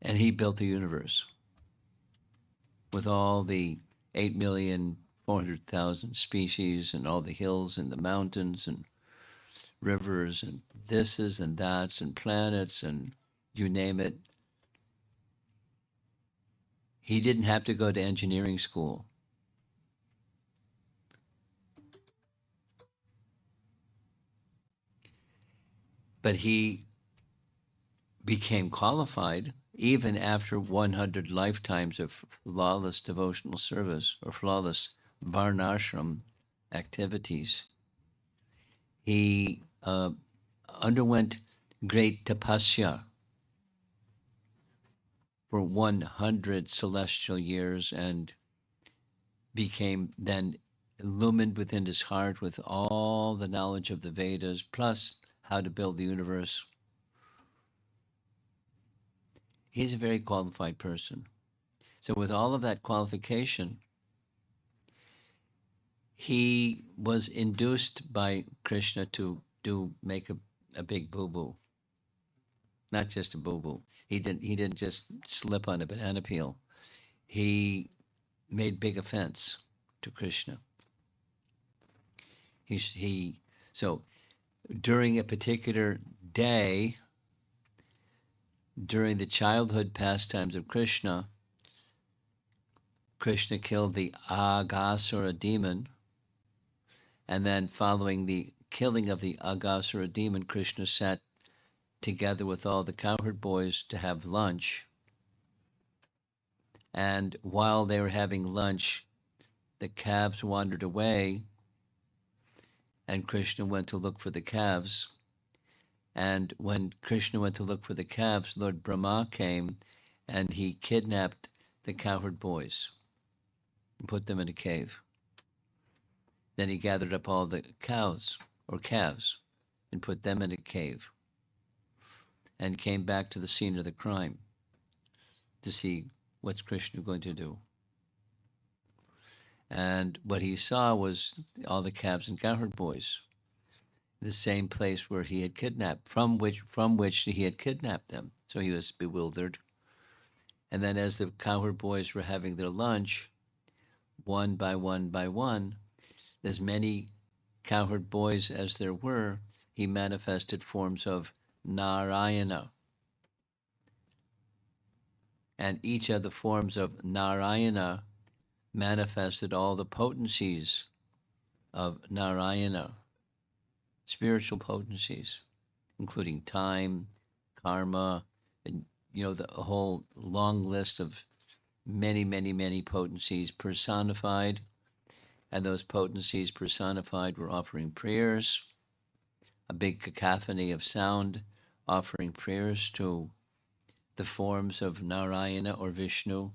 And he built the universe with all the 8,400,000 species and all the hills and the mountains and rivers and thises and that's and planets and you name it. He didn't have to go to engineering school. But he became qualified even after 100 lifetimes of flawless devotional service or flawless varnashram activities. He underwent great tapasya for 100 celestial years and became then illumined within his heart with all the knowledge of the Vedas, plus how to build the universe. He's a very qualified person. So with all of that qualification, he was induced by Krishna to make a big boo-boo. Not just a boo-boo. He didn't just slip on a banana peel. He made big offense to Krishna. So during a particular day, during the childhood pastimes of Krishna, Krishna killed the Aghasura demon, and then following the killing of the Aghasura demon, Krishna sat together with all the cowherd boys to have lunch. And while they were having lunch, the calves wandered away, and Krishna went to look for the calves. And when Krishna went to look for the calves, Lord Brahma came and he kidnapped the cowherd boys and put them in a cave. Then he gathered up all the cows or calves and put them in a cave and came back to the scene of the crime to see what's Krishna going to do. And what he saw was all the calves and cowherd boys, the same place where he had kidnapped, from which he had kidnapped them. So he was bewildered. And then as the cowherd boys were having their lunch, one by one, as many cowherd boys as there were, he manifested forms of Narayana. And each of the forms of Narayana manifested all the potencies of Narayana, spiritual potencies, including time, karma, and the whole long list of many potencies personified. And those potencies personified were offering prayers, a big cacophony of sound, offering prayers to the forms of Narayana or Vishnu.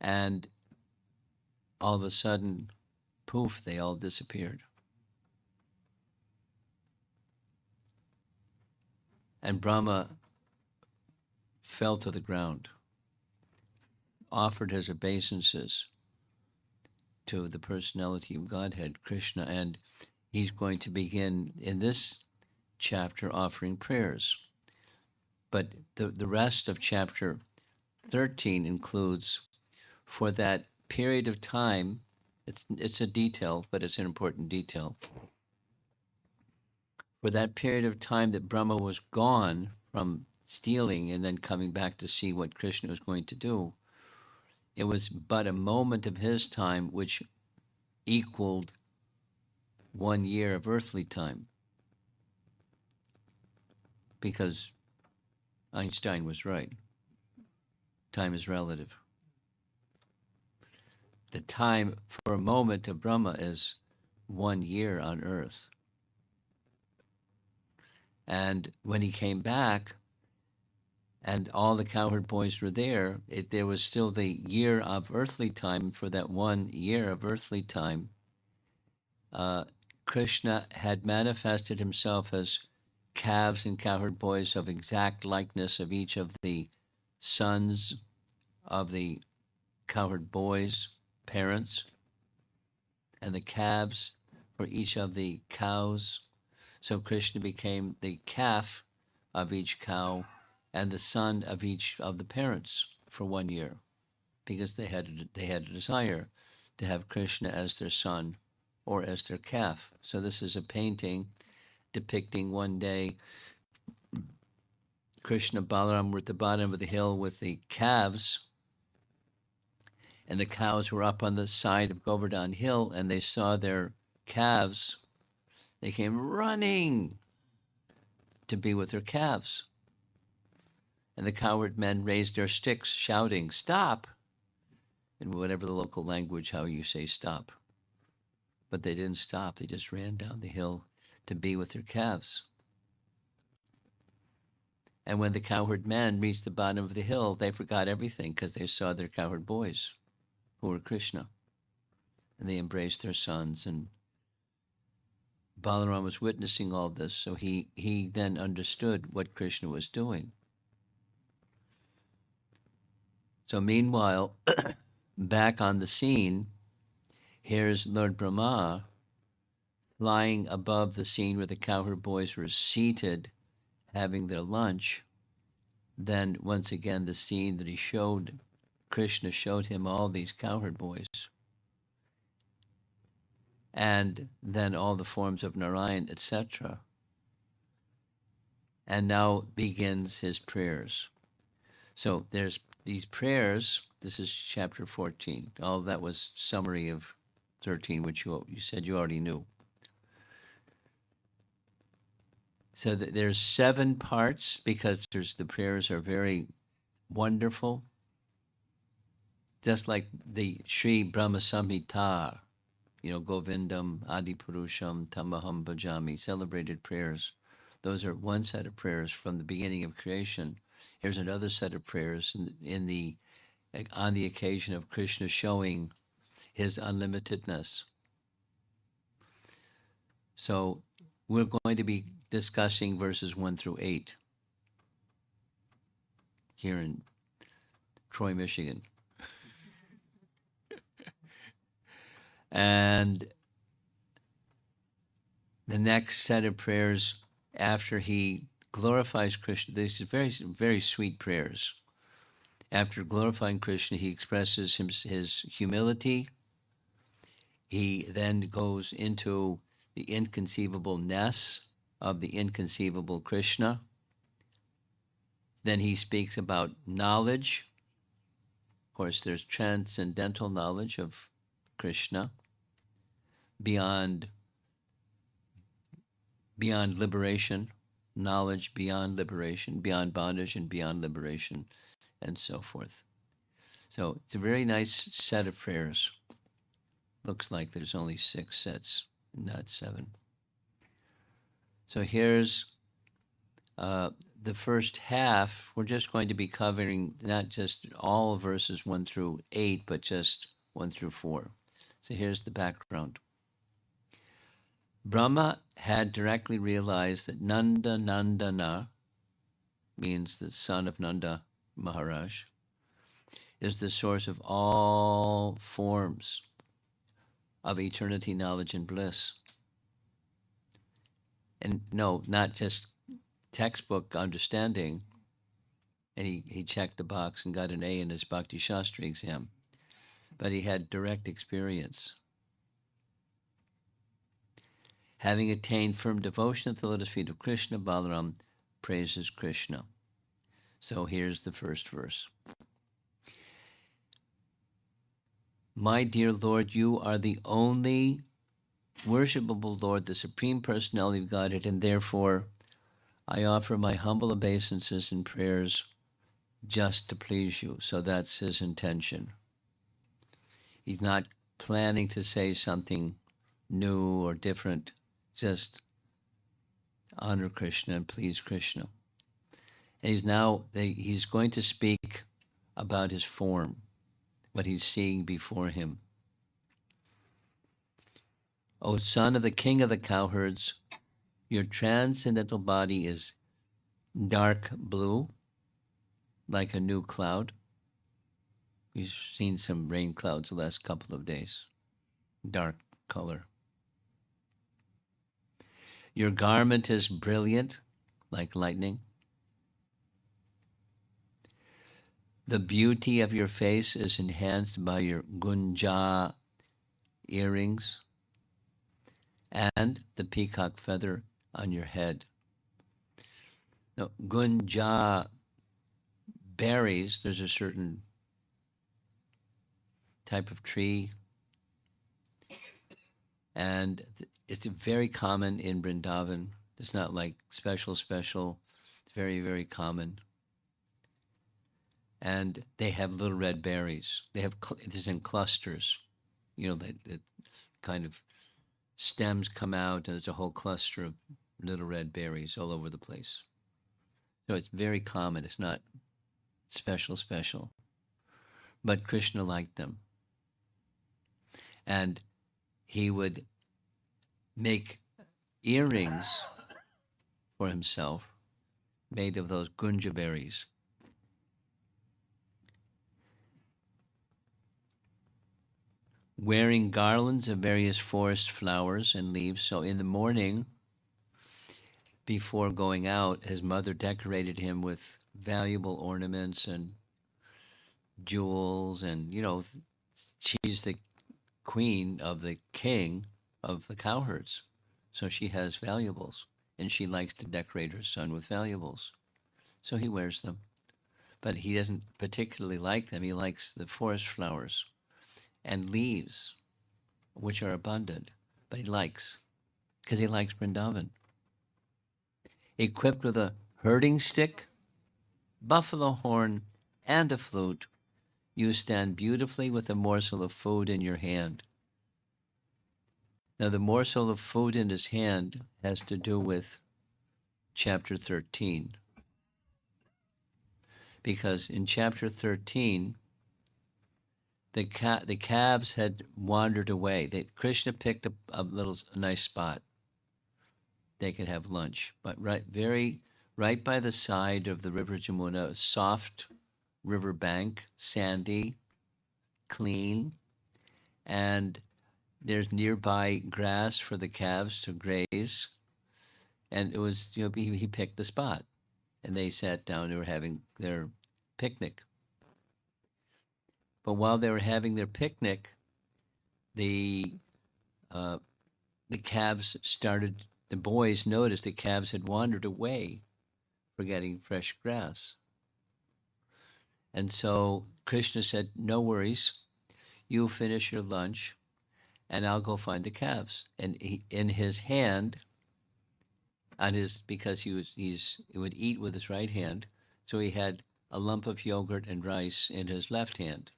And all of a sudden, poof, they all disappeared. And Brahma fell to the ground, offered his obeisances to the personality of Godhead, Krishna, and he's going to begin in this chapter offering prayers. But the rest of chapter 13 includes, for that period of time, it's a detail, but it's an important detail. For that period of time that Brahma was gone from stealing and then coming back to see what Krishna was going to do, it was but a moment of his time which equaled 1 year of earthly time. Because Einstein was right. Time is relative. The time for a moment of Brahma is 1 year on earth. And when he came back, and all the cowherd boys were there, there was still the year of earthly time. For that 1 year of earthly time, Krishna had manifested himself as calves and cowherd boys of exact likeness of each of the sons of the cowherd boys' parents, and the calves for each of the cows. So Krishna became the calf of each cow and the son of each of the parents for 1 year, because they had a desire to have Krishna as their son or as their calf. So this is a painting depicting one day Krishna and Balaram were at the bottom of the hill with the calves, and the cows were up on the side of Govardhan Hill, and they saw their calves. They came running to be with their calves. And the cowherd men raised their sticks, shouting, "Stop!" in whatever the local language, how you say stop. But they didn't stop. They just ran down the hill to be with their calves. And when the cowherd men reached the bottom of the hill, they forgot everything because they saw their cowherd boys, who were Krishna. And they embraced their sons. And Balaram was witnessing all this, so he then understood what Krishna was doing. So meanwhile, back on the scene, here's Lord Brahma flying above the scene where the cowherd boys were seated having their lunch. Then once again, the scene that he showed, Krishna showed him all these cowherd boys. And then all the forms of Narayan, etc. And now begins his prayers. So there's these prayers. This is chapter 14. All that was summary of 13, which you said you already knew. So there's 7 parts because the prayers are very wonderful. Just like the Sri Brahma Samhita, Govindam, Adipurusham, Tamaham Bhajami, celebrated prayers. Those are one set of prayers from the beginning of creation. Here's another set of prayers on the occasion of Krishna showing his unlimitedness. So we're going to be discussing verses 1 through 8 here in Troy, Michigan. And the next set of prayers after he glorifies Krishna, these are very, very sweet prayers. After glorifying Krishna, he expresses his humility. He then goes into the inconceivableness of the inconceivable Krishna. Then he speaks about knowledge. Of course, there's transcendental knowledge of Krishna beyond liberation, knowledge beyond liberation, beyond bondage and beyond liberation, and so forth. So it's a very nice set of prayers. Looks like there's only 6 sets, not 7. So here's the first half. We're just going to be covering not just all verses 1 through 8, but just 1 through 4. So here's the background. Brahma had directly realized that Nanda Nandana, means the son of Nanda Maharaj, is the source of all forms of eternity, knowledge, and bliss. And no, not just textbook understanding. And he checked the box and got an A in his Bhakti Shastri exam. But he had direct experience. Having attained firm devotion at the lotus feet of Krishna, Balaram praises Krishna. So here's the first verse. My dear Lord, you are the only worshipable Lord, the Supreme Personality of Godhead, and therefore I offer my humble obeisances and prayers just to please you. So that's his intention. He's not planning to say something new or different, just honor Krishna and please Krishna. And he's going to speak about his form, what he's seeing before him. O son of the king of the cowherds, your transcendental body is dark blue, like a new cloud. We've seen some rain clouds the last couple of days. Dark color. Your garment is brilliant, like lightning. The beauty of your face is enhanced by your gunja earrings and the peacock feather on your head. Now, gunja berries, there's a certain type of tree, and it's very common in Vrindavan. It's not like special. It's very, very common. And they have little red berries. They have there's in clusters. You know, that kind of stems come out, and there's a whole cluster of little red berries all over the place. So it's very common. It's not special. But Krishna liked them. And he would make earrings for himself made of those gunja berries. Wearing garlands of various forest flowers and leaves. So in the morning, before going out, his mother decorated him with valuable ornaments and jewels. And, you know, she's the queen of the king of the cowherds. So she has valuables, and she likes to decorate her son with valuables. So he wears them. But he doesn't particularly like them. He likes the forest flowers and leaves, which are abundant. But he likes, because he likes Vrindavan. Equipped with a herding stick, buffalo horn, and a flute, you stand beautifully with a morsel of food in your hand. Now, the morsel of food in his hand has to do with chapter 13. Because in chapter 13, the calves had wandered away. Krishna picked a nice spot. They could have lunch, but right by the side of the river Jamuna, a soft river bank, sandy, clean, and there's nearby grass for the calves to graze. And it was, he picked a spot, and they sat down. They were having their picnic. But while they were having their picnic, the calves started. The boys noticed the calves had wandered away, forgetting fresh grass. And so Krishna said, "No worries, you finish your lunch, and I'll go find the calves." And in his hand, because he would eat with his right hand, so he had a lump of yogurt and rice in his left hand.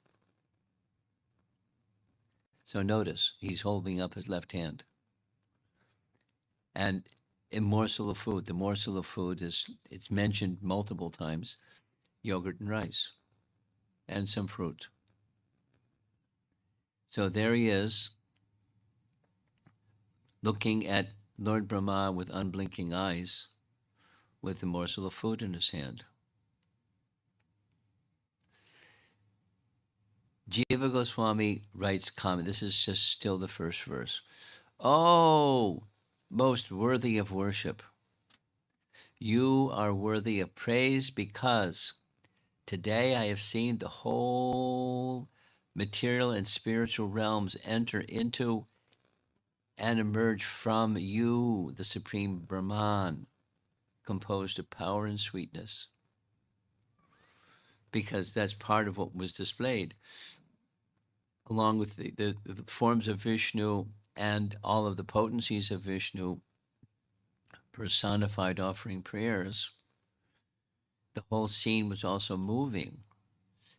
So notice, he's holding up his left hand. And a morsel of food, the morsel of food it's mentioned multiple times, yogurt and rice, and some fruit. So there he is, looking at Lord Brahma with unblinking eyes, with the morsel of food in his hand. Jiva Goswami writes comment. This is just still the first verse. "Oh, most worthy of worship, you are worthy of praise, because today I have seen the whole material and spiritual realms enter into and emerge from you, the Supreme Brahman, composed of power and sweetness." Because that's part of what was displayed, along with the forms of Vishnu and all of the potencies of Vishnu personified offering prayers. The whole scene was also moving.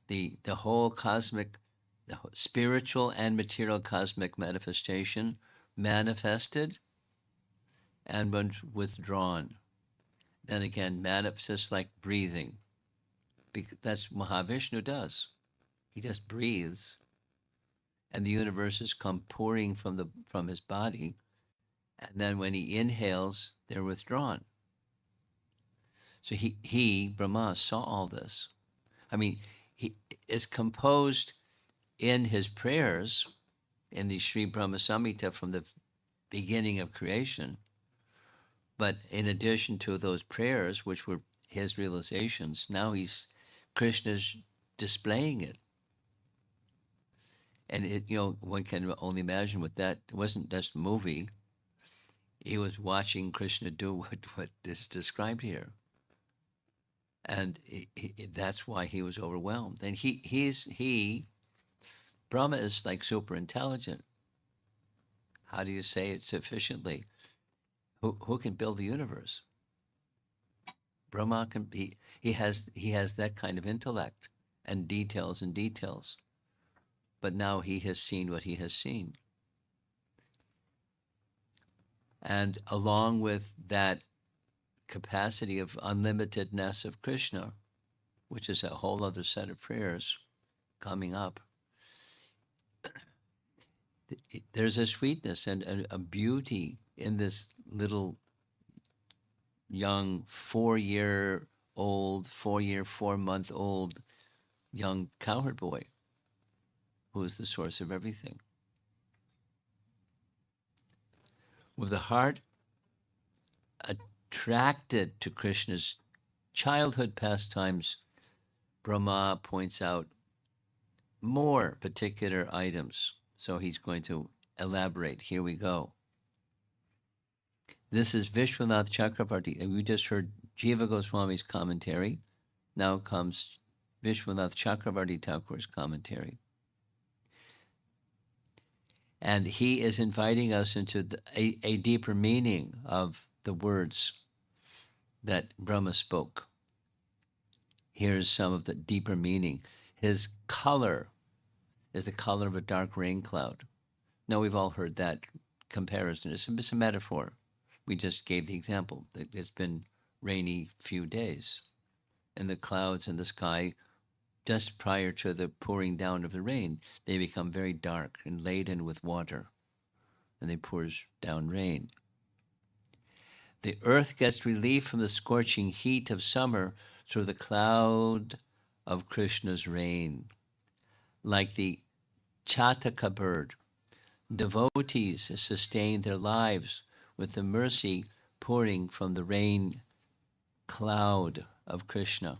The whole cosmic, the spiritual and material cosmic manifestation manifested and was withdrawn. Then again, manifests like breathing. Because that's what Mahavishnu does. He just breathes, and the universes come pouring from his body, and then when he inhales, they're withdrawn. So he Brahma saw all this. I mean, he is composed in his prayers in the Sri Brahma Samhita from the beginning of creation. But in addition to those prayers, which were his realizations, now Krishna's displaying it. And one can only imagine what that it wasn't just a movie. He was watching Krishna do what is described here. And that's why he was overwhelmed. And Brahma is like super intelligent. How do you say it sufficiently? Who can build the universe? Brahma can be. He has that kind of intellect and details. But now he has seen what he has seen, and along with that capacity of unlimitedness of Krishna, which is a whole other set of prayers coming up. There's a sweetness and a beauty in this little young 4-month old young cowherd boy who is the source of everything. With the heart attracted to Krishna's childhood pastimes, Brahma points out more particular items. So he's going to elaborate. Here we go. This is Vishwanath Chakravarti. And we just heard Jiva Goswami's commentary. Now comes Vishwanath Chakravarti Thakur's commentary. And he is inviting us into a deeper meaning of the words that Brahma spoke. Here's some of the deeper meaning. His color is the color of a dark rain cloud. Now, we've all heard that comparison. It's a metaphor. We just gave the example. It's been rainy few days, and the clouds in the sky, just prior to the pouring down of the rain, they become very dark and laden with water, and they pours down rain. The earth gets relief from the scorching heat of summer through the cloud of Krishna's rain. Like the Chataka bird, devotees sustain their lives with the mercy pouring from the rain cloud of Krishna.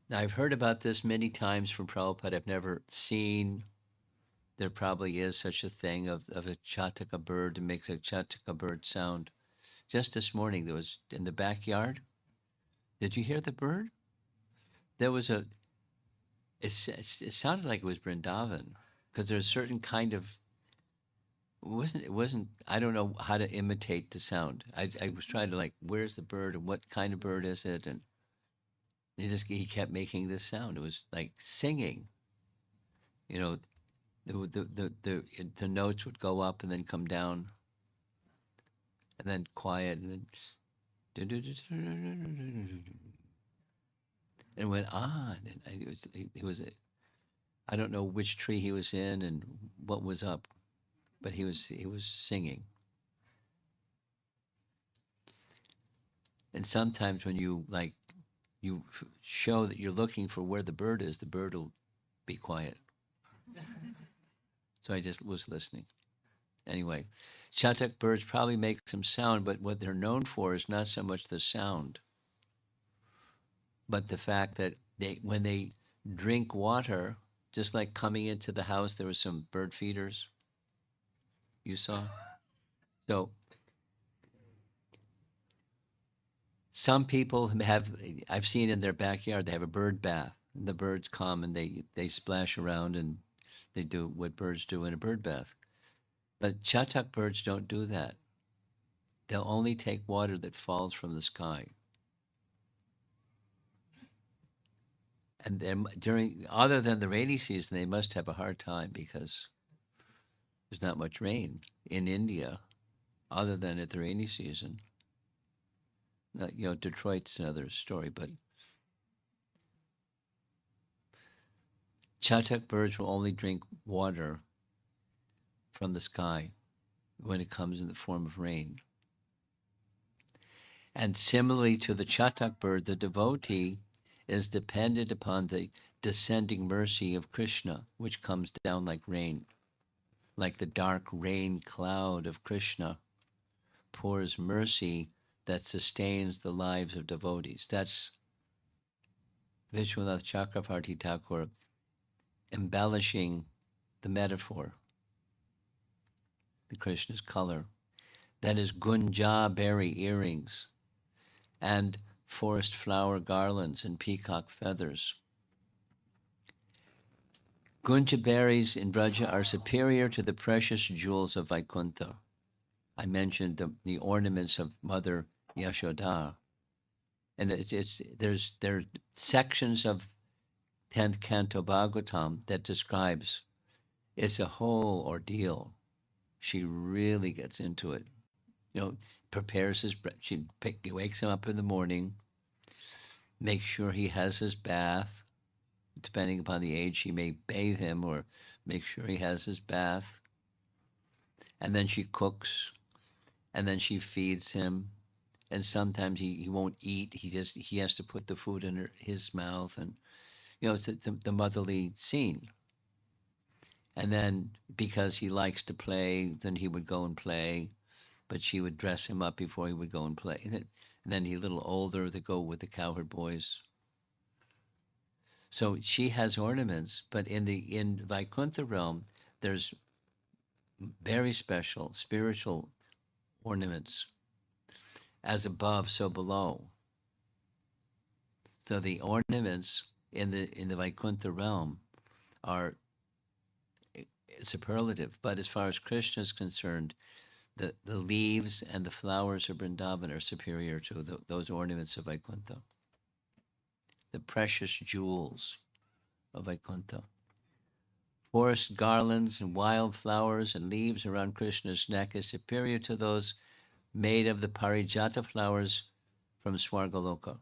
Now, I've heard about this many times from Prabhupada. I've never seen. There probably is such a thing of a Chataka bird to make a Chataka bird sound. Just this morning, there was in the backyard. Did you hear the bird? There was it sounded like it was Vrindavan, because there's a certain kind of, it wasn't, I don't know how to imitate the sound. I was trying to, like, where's the bird and what kind of bird is it? And he kept making this sound. It was like singing. The notes would go up and then come down, and then quiet, and then and it went on. And I don't know which tree he was in and what was up, but he was singing. And sometimes when you show that you're looking for where the bird is, the bird will be quiet. So I just was listening. Anyway, Chatak birds probably make some sound, but what they're known for is not so much the sound, but the fact that when they drink water, just like coming into the house, there were some bird feeders you saw. So some people I've seen in their backyard, they have a bird bath. And the birds come and they splash around and they do what birds do in a bird bath. But Chatak birds don't do that. They'll only take water that falls from the sky. And then other than the rainy season, they must have a hard time because there's not much rain in India, other than at the rainy season. Detroit's another story, but Chatak birds will only drink water from the sky when it comes in the form of rain. And similarly to the Chatak bird, the devotee is dependent upon the descending mercy of Krishna, which comes down like rain. Like the dark rain cloud of Krishna pours mercy that sustains the lives of devotees. That's Vishwanath Chakravarti Thakur embellishing the metaphor, the Krishna's color. That is gunja berry earrings and forest flower garlands and peacock feathers. Gunja berries in Vraja are superior to the precious jewels of Vaikuntha. I mentioned the ornaments of Mother Yashoda. And there are sections of 10th Canto Bhagavatam that describes it's a whole ordeal. She really gets into it. Prepares his breakfast. She wakes him up in the morning, makes sure he has his bath. Depending upon the age, she may bathe him or make sure he has his bath. And then she cooks, and then she feeds him. And sometimes he won't eat. He has to put the food in his mouth, and it's the motherly scene. And then because he likes to play, then he would go and play, but she would dress him up before he would go and play. And then he's a little older, they go with the cowherd boys. So she has ornaments, but in Vaikuntha realm, there's very special spiritual ornaments. As above, so below. So the ornaments in the Vaikuntha realm are superlative, but as far as Krishna is concerned, the leaves and the flowers of Vrindavan are superior to those ornaments of Vaikuntha. The precious jewels of Vaikuntha. Forest garlands and wild flowers and leaves around Krishna's neck is superior to those made of the parijata flowers from Swargaloka.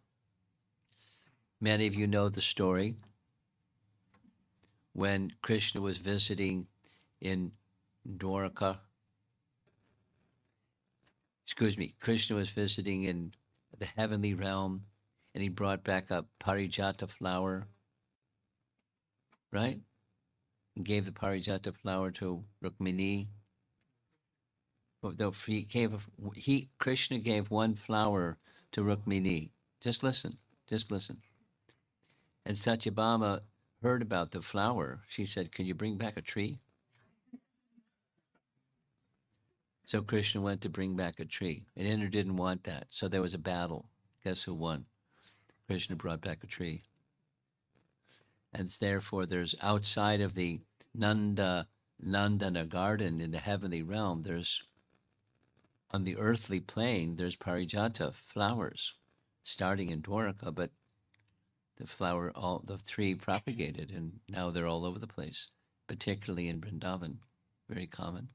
Many of you know the story when Krishna was visiting in Dwarka. Krishna was visiting in the heavenly realm, and he brought back a parijata flower, right? And gave the parijata flower to Rukmini. Krishna gave one flower to Rukmini. Just listen. And Satyabhama heard about the flower. She said, "Can you bring back a tree?" So Krishna went to bring back a tree. And Indra didn't want that. So there was a battle. Guess who won? Krishna brought back a tree. And therefore there's outside of the Nandana garden in the heavenly realm, there's on the earthly plane, there's parijata flowers starting in Dwarka, but the tree propagated, and now they're all over the place, particularly in Vrindavan, very common.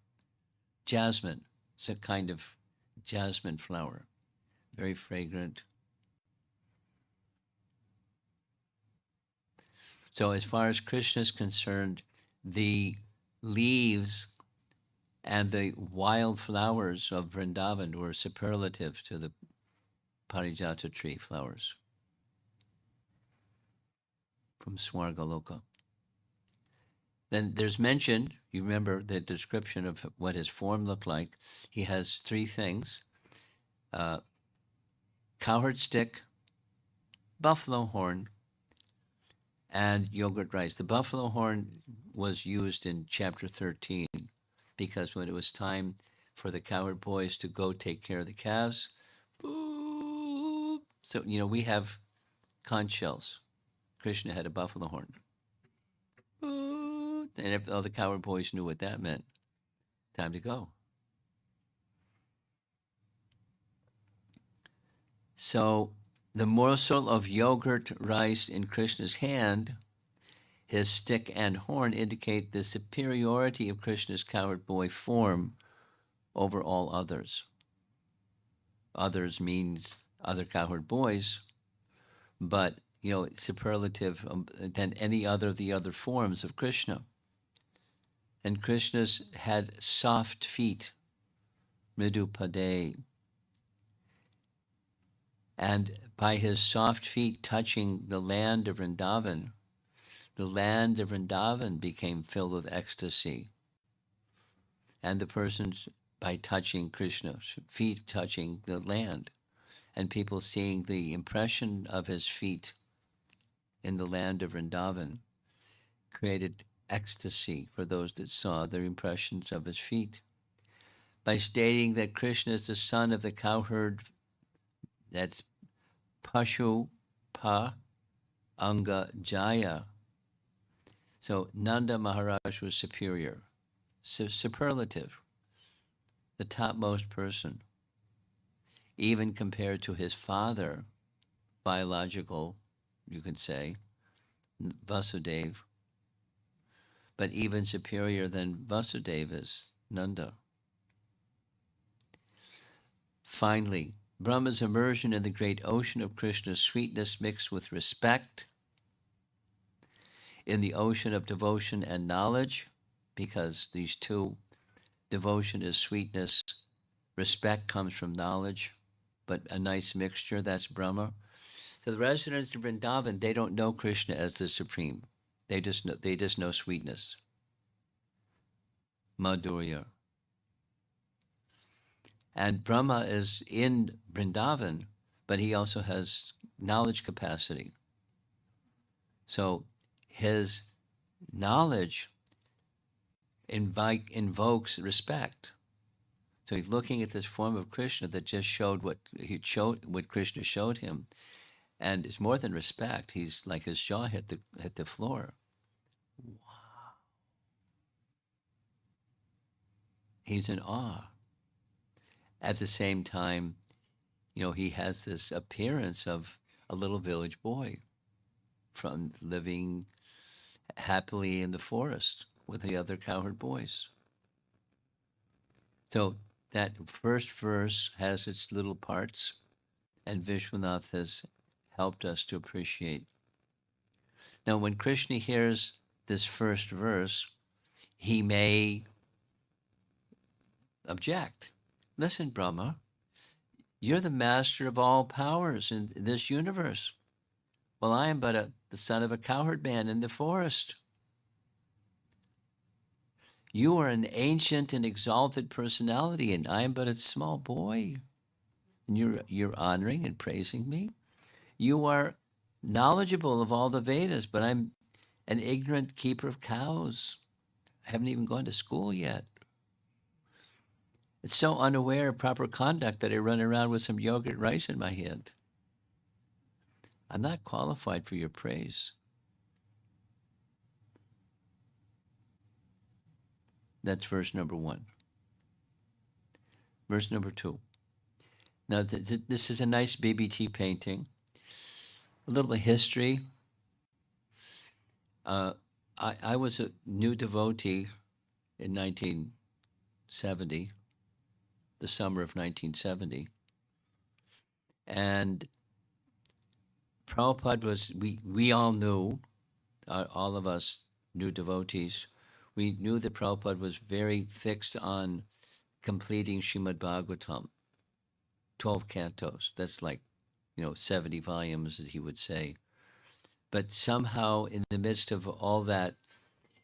Jasmine, it's a kind of jasmine flower, very fragrant. So as far as Krishna is concerned, the leaves and the wild flowers of Vrindavan were superlative to the parijata tree flowers from Swargaloka. Then there's mentioned, you remember the description of what his form looked like. He has three things: cowherd stick, buffalo horn, and yogurt rice. The buffalo horn was used in chapter 13 because when it was time for the cowherd boys to go take care of the calves, boop. So, we have conch shells. Krishna had a buffalo horn. Boop. And if all the cowherd boys knew what that meant, time to go. So the morsel of yogurt rice in Krishna's hand, his stick and horn, indicate the superiority of Krishna's cowherd boy form over all others. Others means other cowherd boys, but superlative than any other of the other forms of Krishna. And Krishna's had soft feet, mridupade. And by his soft feet touching the land of Vrindavan, the land of Vrindavan became filled with ecstasy. And the persons, by touching Krishna's feet, touching the land, and people seeing the impression of his feet in the land of Vrindavan, created ecstasy for those that saw the impressions of his feet by stating that Krishna is the son of the cowherd, that's Pashu Pa Anga Jaya. So Nanda Maharaj was superior, superlative, the topmost person, even compared to his father, biological, you could say, Vasudeva, but even superior than Vasudeva is Nanda. Finally, Brahma's immersion in the great ocean of Krishna's sweetness mixed with respect, in the ocean of devotion and knowledge, because these two, devotion is sweetness, respect comes from knowledge, but a nice mixture, that's Brahma. So the residents of Vrindavan, they don't know Krishna as the supreme. They just know sweetness, Madhurya. And Brahma is in Vrindavan, but he also has knowledge capacity. So his knowledge invokes respect. So he's looking at this form of Krishna that just showed what Krishna showed him, and it's more than respect. He's like, his jaw hit the floor. Wow. He's in awe. At the same time, he has this appearance of a little village boy from living happily in the forest with the other cowherd boys. So that first verse has its little parts, and Vishwanath has helped us to appreciate. Now, when Krishna hears this first verse, he may object. Listen, Brahma, you're the master of all powers in this universe. Well, I am but the son of a cowherd man in the forest. You are an ancient and exalted personality, and I am but a small boy. And you're honoring and praising me. You are knowledgeable of all the Vedas, but I'm an ignorant keeper of cows. I haven't even gone to school yet. It's so unaware of proper conduct that I run around with some yogurt rice in my hand. I'm not qualified for your praise. That's verse number 1. Verse number 2. Now, this is a nice BBT painting. A little history. I was a new devotee in 1970, the summer of 1970. And Prabhupada was, we all knew, all of us new devotees, we knew that Prabhupada was very fixed on completing Srimad Bhagavatam, 12 cantos. That's like, 70 volumes, as he would say. But somehow, in the midst of all that,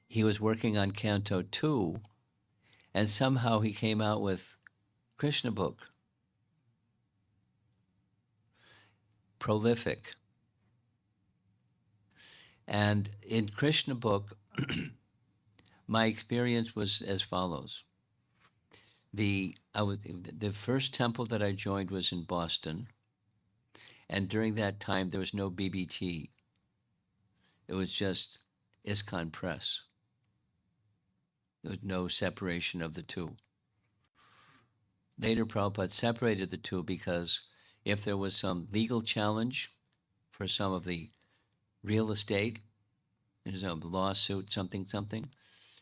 he was working on Canto 2, and somehow he came out with Krishna book. Prolific. And in Krishna book, my experience was as follows. The first temple that I joined was in Boston, and during that time there was no BBT. It was just ISKCON Press. There was no separation of the two. Later, Prabhupada separated the two because if there was some legal challenge for some of the real estate, there's a lawsuit, something,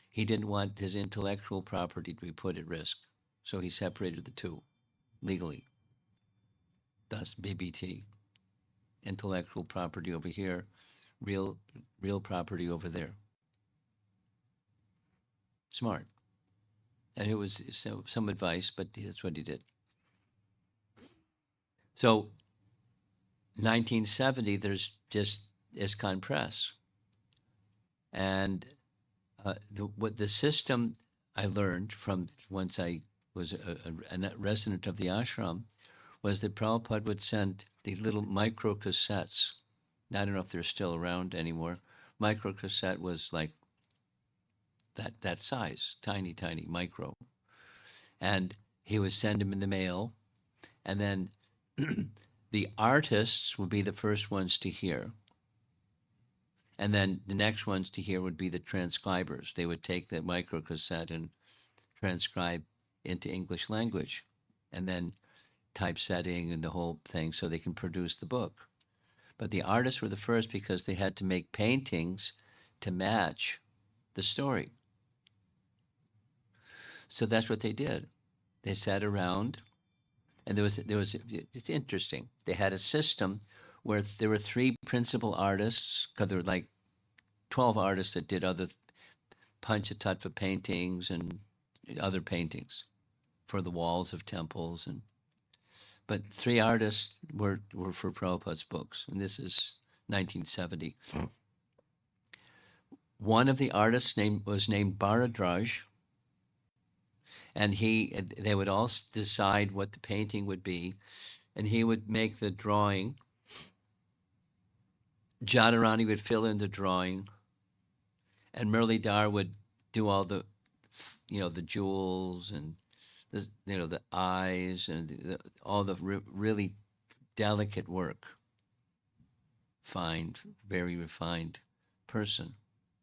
he didn't want his intellectual property to be put at risk. So he separated the two legally. Thus, BBT, intellectual property over here, real property over there. Smart. And it was some advice, but that's what he did. So 1970, there's just ISKCON Press. And what the system I learned from once I was a resident of the ashram was that Prabhupada would send these little micro cassettes I don't know if they're still around anymore. Microcassette was like that size, tiny, tiny, micro. And he would send them in the mail, and then the artists would be the first ones to hear. And then the next ones to hear would be the transcribers. They would take the microcassette and transcribe into English language, and then typesetting and the whole thing so they can produce the book. But the artists were the first because they had to make paintings to match the story. So that's what they did. They sat around, and there was it's interesting. They had a system where there were three principal artists, because there were like 12 artists that did other Panchatattva paintings and other paintings for the walls of temples, and but three artists were for Prabhupada's books, and this is 1970. One of the artists was named Bharadraj, and they would all decide what the painting would be, and he would make the drawing. Jadharani would fill in the drawing, and Muralidhar would do all the, the jewels and the eyes and all the really delicate work. Very refined person,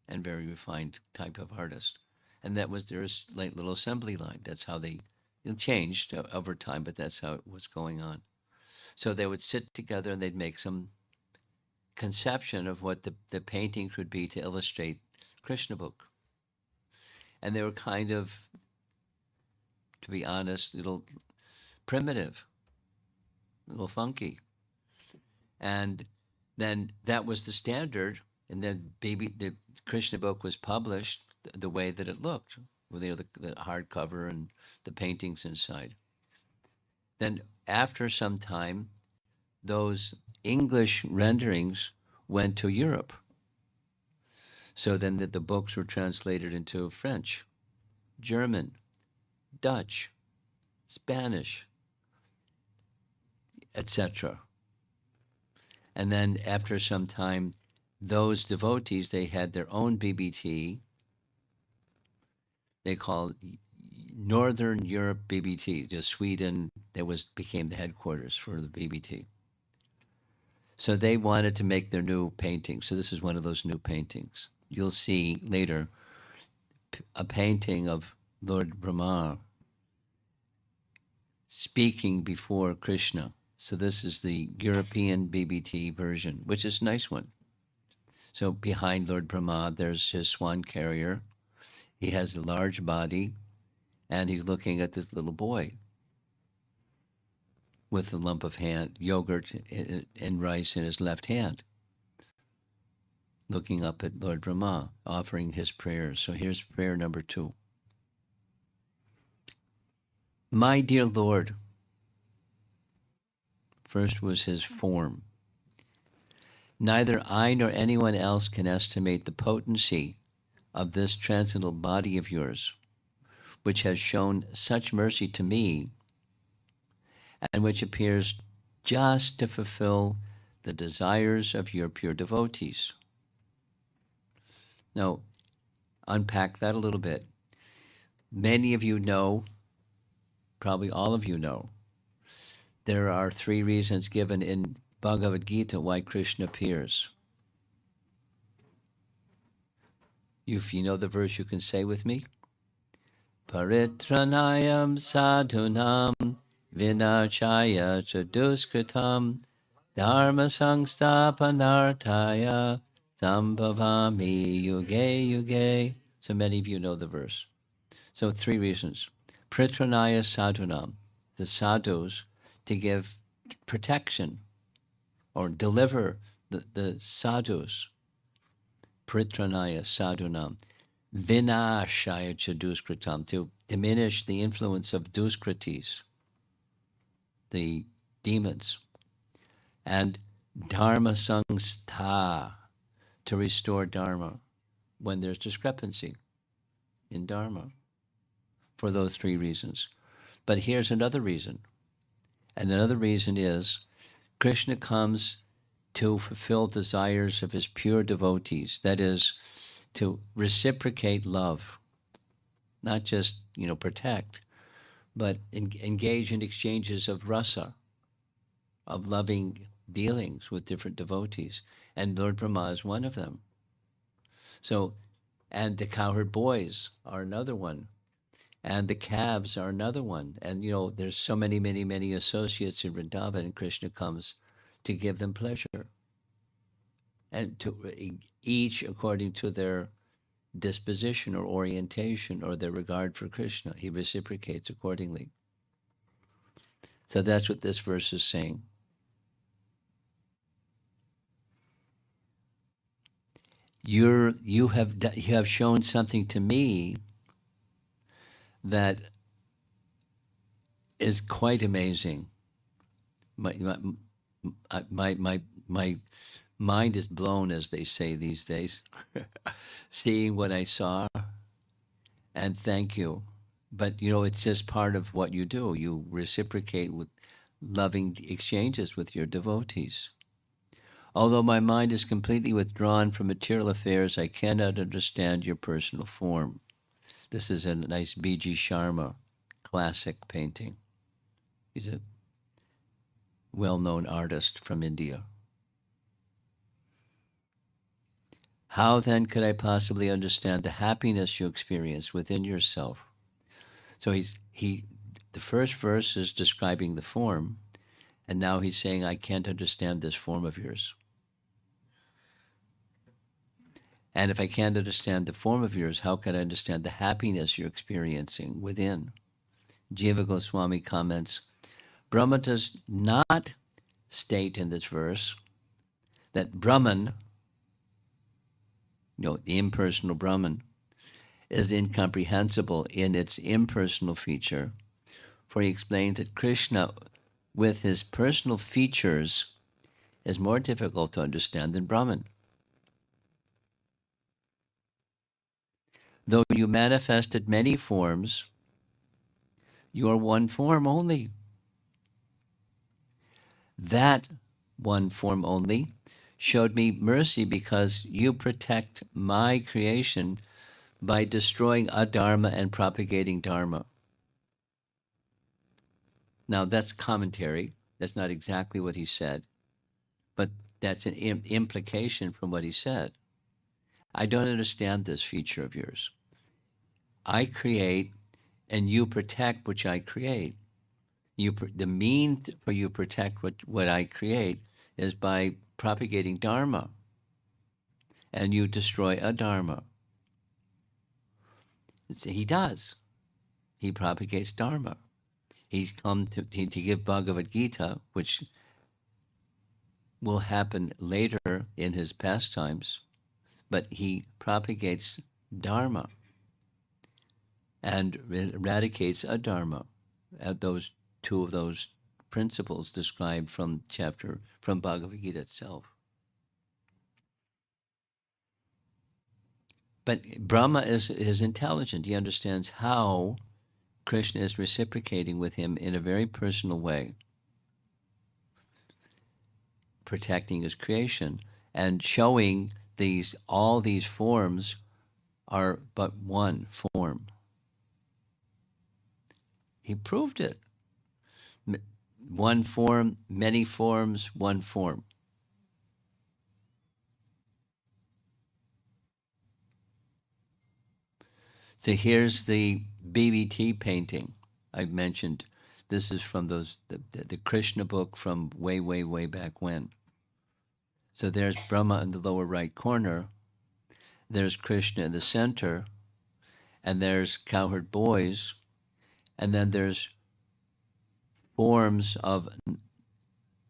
and very refined type of artist. And that was their like little assembly line. That's how it changed over time, but that's how it was going on. So they would sit together and they'd make some conception of what the paintings would be to illustrate Krishna book. And they were kind of, to be honest, a little primitive, a little funky. And then that was the standard. And then the Krishna book was published the way that it looked, with the hardcover and the paintings inside. Then after some time, those English renderings went to Europe. So then the books were translated into French, German, Dutch, Spanish, etc. And then after some time, those devotees, they had their own BBT. They called Northern Europe BBT. Just Sweden, became the headquarters for the BBT. So they wanted to make their new painting. So this is one of those new paintings. You'll see later a painting of Lord Brahma speaking before Krishna. So this is the European BBT version, which is a nice one. So behind Lord Brahma, there's his swan carrier. He has a large body, and he's looking at this little boy with a lump of yogurt and rice in his left hand, looking up at Lord Brahma, offering his prayers. So here's prayer number 2. My dear Lord, first was his form. Neither I nor anyone else can estimate the potency of this transcendental body of yours, which has shown such mercy to me, and which appears just to fulfill the desires of your pure devotees. Now, unpack that a little bit. Many of you know, probably all of you know, there are 3 reasons given in Bhagavad Gita why Krishna appears. If you know the verse, you can say with me. Paritranayam sadhunam vinachaya chaduskritam dharma sangstapanartaya sambhavami yuge yuge. So many of you know the verse. So 3 reasons. Pritranaya sadhunam, the sadhus, to give protection or deliver the sadhus. Pritranaya sadhunam. Vinashaya chaduskritam, to diminish the influence of duskritis, the demons. And dharma sangstha, to restore dharma when there's discrepancy in dharma, for those 3 reasons. But here's another reason. And another reason is Krishna comes to fulfill desires of his pure devotees. That is, to reciprocate love, not just, protect, but engage in exchanges of rasa, of loving dealings with different devotees. And Lord Brahma is one of them. So, and the cowherd boys are another one. And the calves are another one. And, there's so many, many, many associates in Vrindavan, and Krishna comes to give them pleasure. And to each according to their disposition or orientation or their regard for Krishna. He reciprocates accordingly. So that's what this verse is saying. You have shown something to me that is quite amazing. My mind is blown, as they say these days, seeing what I saw. And thank you. But it's just part of what you do. You reciprocate with loving exchanges with your devotees. Although my mind is completely withdrawn from material affairs, I cannot understand your personal form. This is a nice B.G. Sharma classic painting. He's a well-known artist from India. How then could I possibly understand the happiness you experience within yourself? So the first verse is describing the form, and now he's saying, I can't understand this form of yours. And if I can't understand the form of yours, how can I understand the happiness you're experiencing within? Jiva Goswami comments, Brahma does not state in this verse that Brahman, the impersonal Brahman, is incomprehensible in its impersonal feature, for he explains that Krishna, with his personal features, is more difficult to understand than Brahman. Though you manifested many forms, you are one form only. That one form only showed me mercy because you protect my creation by destroying adharma and propagating dharma. Now that's commentary. That's not exactly what he said, but that's an implication from what he said. I don't understand this feature of yours. I create and you protect which I create. The means for you protect what I create is by propagating dharma, and you destroy adharma. He does. He propagates dharma. He's come to give Bhagavad Gita, which will happen later in his pastimes, but he propagates dharma and eradicates adharma. Those two of those principles described from Bhagavad Gita itself. But Brahma is intelligent. He understands how Krishna is reciprocating with him in a very personal way, protecting his creation and showing all these forms are but one form. He proved it. One form, many forms, one form. So here's the BBT painting I mentioned. This is from the Krishna book from way, way, way back when. So there's Brahma in the lower right corner. There's Krishna in the center. And there's cowherd boys. And then there's forms of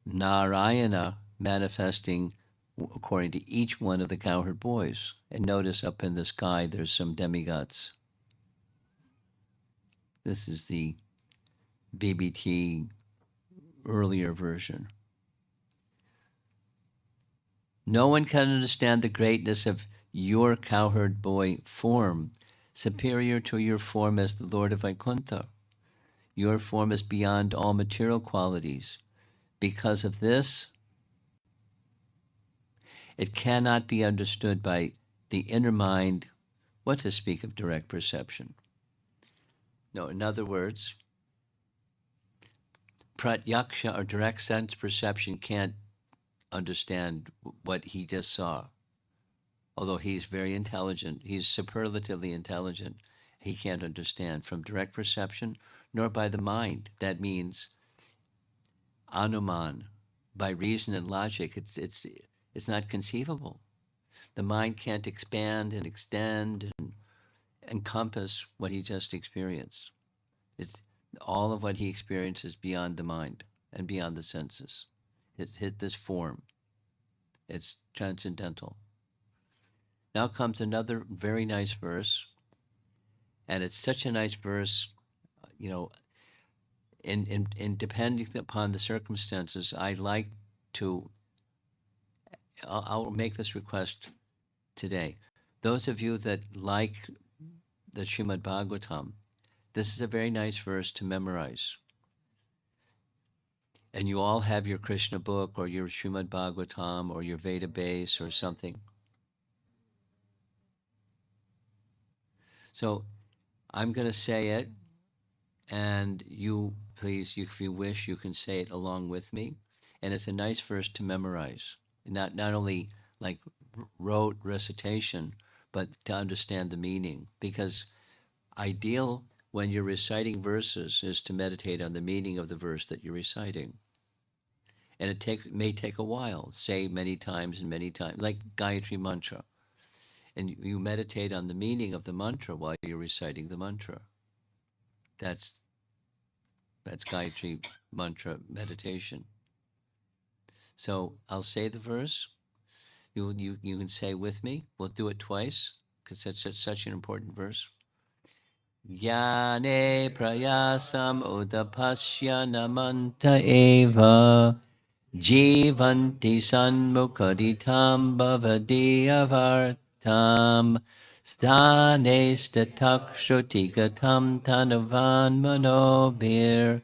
Narayana manifesting according to each one of the cowherd boys. And notice up in the sky, there's some demigods. This is the BBT earlier version. No one can understand the greatness of your cowherd boy form, superior to your form as the Lord of Vaikuntha. Your form is beyond all material qualities. Because of this, It cannot be understood by the inner mind, what to speak of direct perception. No, in other words, pratyaksha or direct sense perception can't understand what he just saw. Although he's very intelligent, he's superlatively intelligent, he can't understand from direct perception nor by the mind. That means anuman, by reason and logic. It's not conceivable. The mind can't expand and extend and encompass what he just experienced. It's all of what he experiences beyond the mind and beyond the senses. It's hit this form. It's transcendental. Now comes another very nice verse, and it's such a nice verse, you know, in depending upon the circumstances, I like to, I'll make this request today. Those of you that like the Srimad Bhagavatam, this is a very nice verse to memorize. And you all have your Krishna book or your Srimad Bhagavatam or your Veda base or something. So I'm going to say it, and you, please, if you wish, you can say it along with me. And it's a nice verse to memorize, not only like rote recitation, but to understand the meaning. Because ideal when you're reciting verses is to meditate on the meaning of the verse that you're reciting. And it may take a while, say many times and many times, like Gayatri Mantra. And you meditate on the meaning of the mantra while you're reciting the mantra. That's Gayatri Mantra meditation. So I'll say the verse. You can say with me. We'll do it twice because that's such an important verse. Yane prayasam udapasya namanta eva jivanti sanmukaditam bhavadiyavartam stane statakshrutigatam tanavan manobir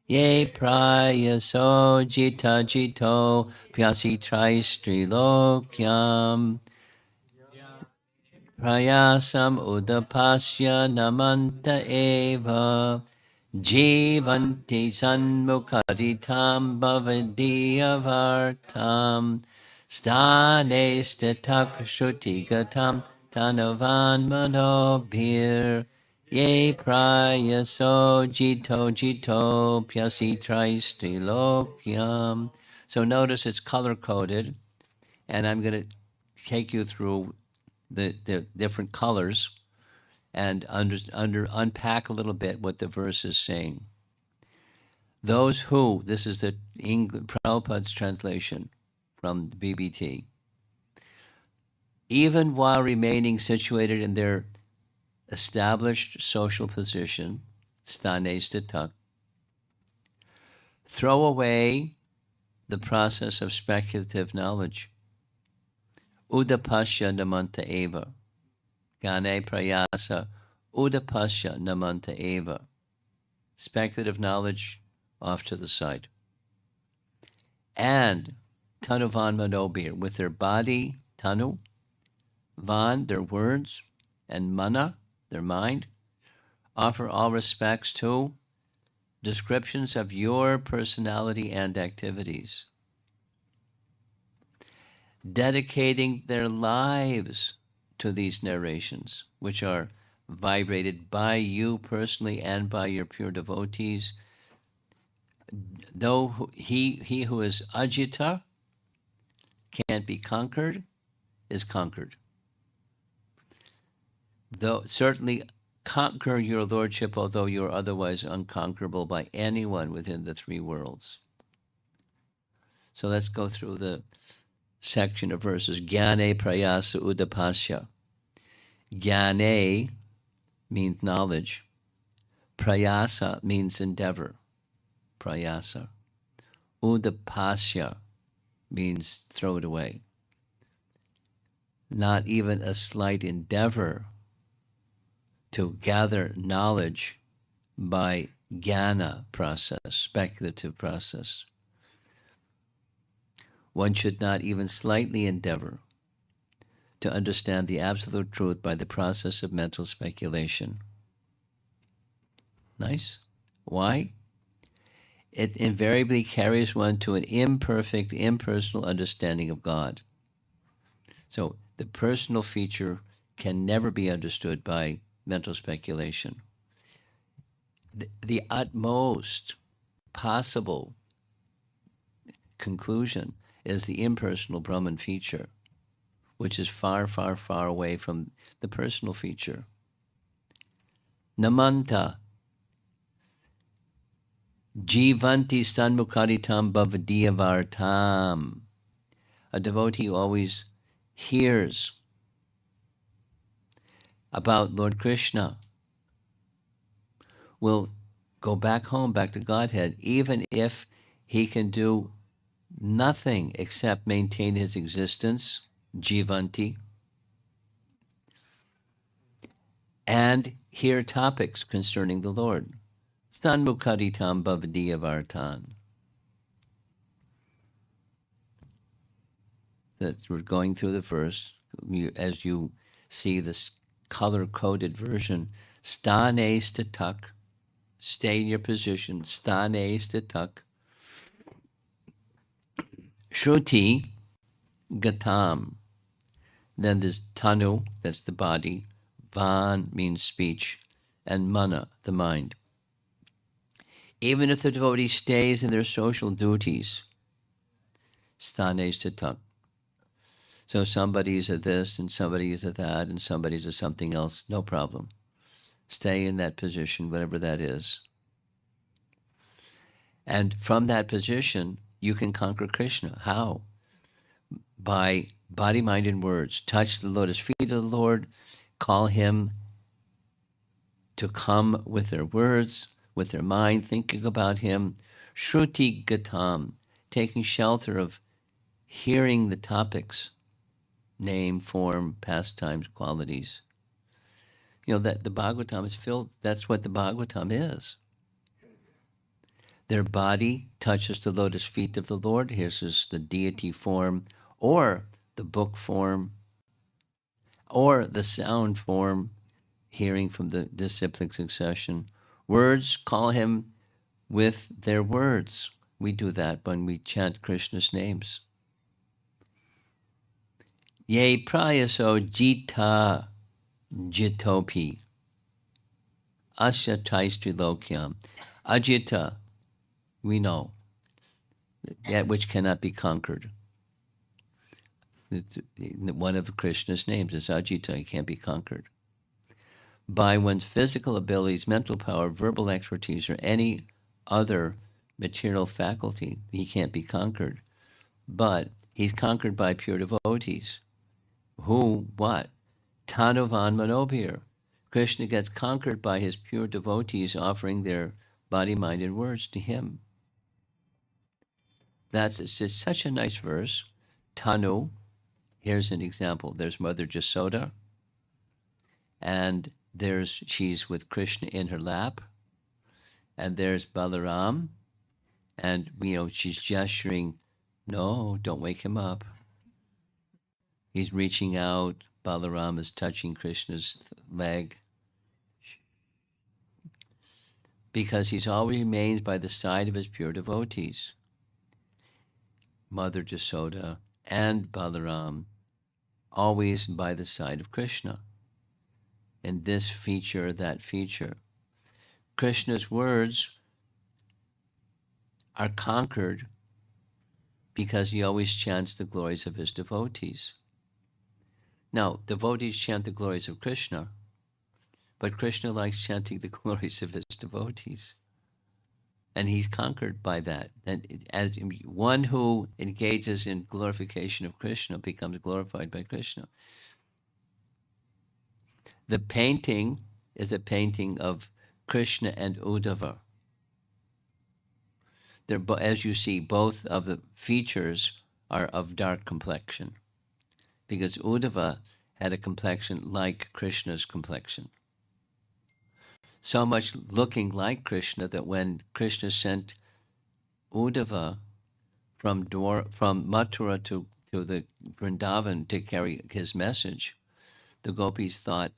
ye prayaso jita jito pyasi trilokyam prayasam udapasya namanta eva jivanti sanmukaditam bhavadiyavartam stane statakshrutigatam tanavan manobhir ye prayaso jito jito pyasi trilokyam. So notice it's color coded, and I'm going to take you through the different colors and unpack a little bit what the verse is saying. Those who, this is the Prabhupada's translation from BBT, even while remaining situated in their established social position, stane statak, throw away the process of speculative knowledge, udapasya namanta eva, Gane prayasa udapasya namanta eva. Speculative knowledge off to the side. And tanuvan manobir, with their body, tanu, van, their words, and mana, their mind, offer all respects to descriptions of your personality and activities, dedicating their lives to these narrations, which are vibrated by you personally and by your pure devotees. Though he who is ajita, can't be conquered, is conquered. Though certainly conquer your lordship, although you are otherwise unconquerable by anyone within the three worlds. So let's go through the section of verses. Gyane prayasa udapasya. Gyane means knowledge. Prayasa means endeavor. Prayasa. Udapasya means throw it away. Not even a slight endeavor to gather knowledge by jnana process, speculative process. One should not even slightly endeavor to understand the absolute truth by the process of mental speculation. Nice? Why? It invariably carries one to an imperfect, impersonal understanding of God. So the personal feature can never be understood by mental speculation. The utmost possible conclusion is the impersonal Brahman feature, which is far, far, far away from the personal feature. Namanta jivanti sanmukharitam bhavadiyavartam. A devotee who always hears about Lord Krishna will go back home, back to Godhead, even if he can do nothing except maintain his existence, jivanti, and hear topics concerning the Lord. Stanmukaritam bhavadiyavartan. That we're going through the verse. As you see this color-coded version, stane statak, stay in your position, stane statak. Shruti gatam. Then there's tanu, that's the body. Van means speech. And mana, the mind. Even if the devotee stays in their social duties, stane statak. So somebody's a this and somebody's a that and somebody's a something else, no problem. Stay in that position, whatever that is. And from that position, you can conquer Krishna. How? By body, mind, and words. Touch the lotus feet of the Lord, call him to come with their words, with their mind, thinking about him. Shruti gatam, taking shelter of hearing the topics, name, form, pastimes, qualities. You know, that the Bhagavatam is filled, that's what the Bhagavatam is. Their body touches the lotus feet of the Lord. Here's the deity form, or the book form, or the sound form, hearing from the disciplic succession. Words, call him with their words. We do that when we chant Krishna's names. Ye prayaso jita jitopi asya taistrilokyam. Ajita, we know, that which cannot be conquered. One of Krishna's names is Ajita, he can't be conquered. By one's physical abilities, mental power, verbal expertise, or any other material faculty, he can't be conquered. But he's conquered by pure devotees. Who, what? Tanuvan Manobhir. Krishna gets conquered by his pure devotees offering their body, mind, and words to him. It's just such a nice verse. Tanu, here's an example. There's Mother Jasoda, and she's with Krishna in her lap, and there's Balaram, and she's gesturing, no, don't wake him up. He's reaching out. Balaram is touching Krishna's leg, because he's always remains by the side of his pure devotees. Mother Jasoda and Balaram, always by the side of Krishna. And this feature, that feature. Krishna's words are conquered because he always chants the glories of his devotees. Now, devotees chant the glories of Krishna, but Krishna likes chanting the glories of his devotees. And he's conquered by that. And as one who engages in glorification of Krishna becomes glorified by Krishna. The painting is a painting of Krishna and Uddhava. As you see, both of the features are of dark complexion, because Uddhava had a complexion like Krishna's complexion. So much looking like Krishna that when Krishna sent Uddhava from Mathura to the Vrindavan to carry his message, the gopis thought,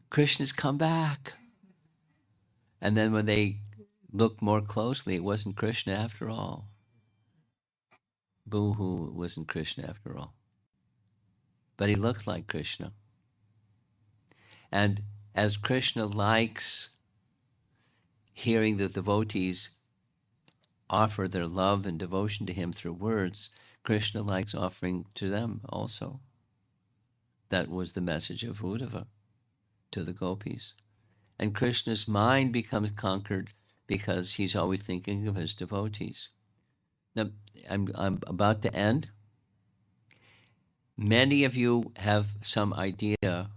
Krishna's come back. And then when they looked more closely, it wasn't Krishna after all. Boo-hoo, it wasn't Krishna after all. But he looked like Krishna. And as Krishna likes hearing the devotees offer their love and devotion to him through words, Krishna likes offering to them also. That was the message of Uddhava to the gopis. And Krishna's mind becomes conquered because he's always thinking of his devotees. Now, I'm about to end. Many of you have some idea